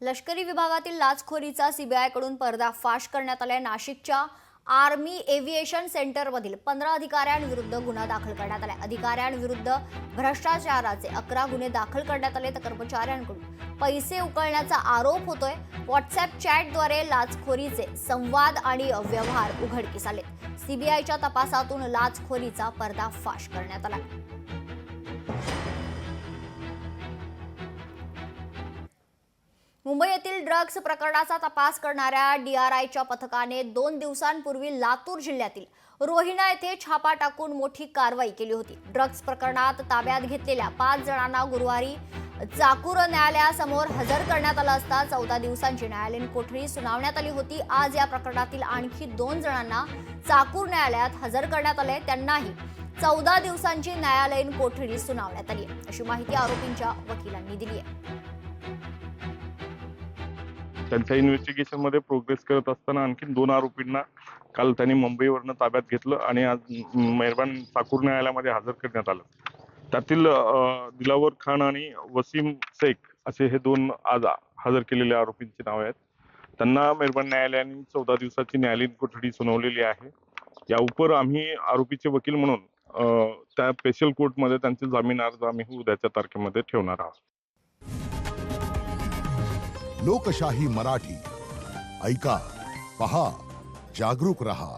लष्करी विभागातील लाचखोरीचा सीबीआयकडून पर्दाफाश करण्यात आलाय। नाशिकच्या आर्मी एव्हिएशन सेंटरमधील 15 अधिकाऱ्यांविरुद्ध गुन्हा दाखल करण्यात आलाय। अधिकाऱ्यांविरुद्ध भ्रष्टाचाराचे 11 गुन्हे दाखल करण्यात आले तर कर्मचाऱ्यांकडून पैसे उकळण्याचा आरोप होतोय। व्हॉट्सअॅप चॅटद्वारे लाचखोरीचे संवाद आणि व्यवहार उघडकीस आले। सीबीआयच्या तपासातून लाचखोरीचा पर्दाफाश करण्यात आला। मुंबई येथील ड्रग्ज प्रकरणाचा तपास करणाऱ्या डीआरआयच्या पथकाने 2 दिवसांपूर्वी लातूर जिल्ह्यातील रोहिणा येथे छापा टाकून मोठी कारवाई केली होती। ड्रग्ज प्रकरणात ताब्यात घेतलेल्या 5 जणांना गुरुवारी चाकूर न्यायालयासमोर हजर करण्यात आलं असता 14 दिवसांची न्यायालयीन कोठडी सुनावण्यात आली होती। आज या प्रकरणातील आणखी 2 जणांना चाकूर न्यायालयात हजर करण्यात आले, त्यांनाही 14 दिवसांची न्यायालयीन कोठडी सुनावण्यात आली आहे, अशी माहिती आरोपींच्या वकिलांनी दिली आहे। त्यांच्या इन्व्हेस्टिगेशन मध्ये प्रोग्रेस करत असताना आणखी 2 आरोपींना काल त्यांनी मुंबईवरून ताब्यात घेतलं आणि आज मेहरबान चाकूर न्यायालयामध्ये हजर करण्यात आलं। त्यातील दिलावर खान आणि वसीम शेख असे हे 2 आज हजर केलेले आरोपींची नावे आहेत। त्यांना मेहरबान न्यायालयाने 14 दिवसाची न्यायालयीन कोठडी सुनावलेली आहे। या उपर आम्ही आरोपीचे वकील म्हणून त्या स्पेशल कोर्टमध्ये त्यांचे जामीन अर्ज आम्ही उद्याच्या तारखेमध्ये ठेवणार आहोत। लोकशाही मराठी ऐका, पहा, जागरूक रहा।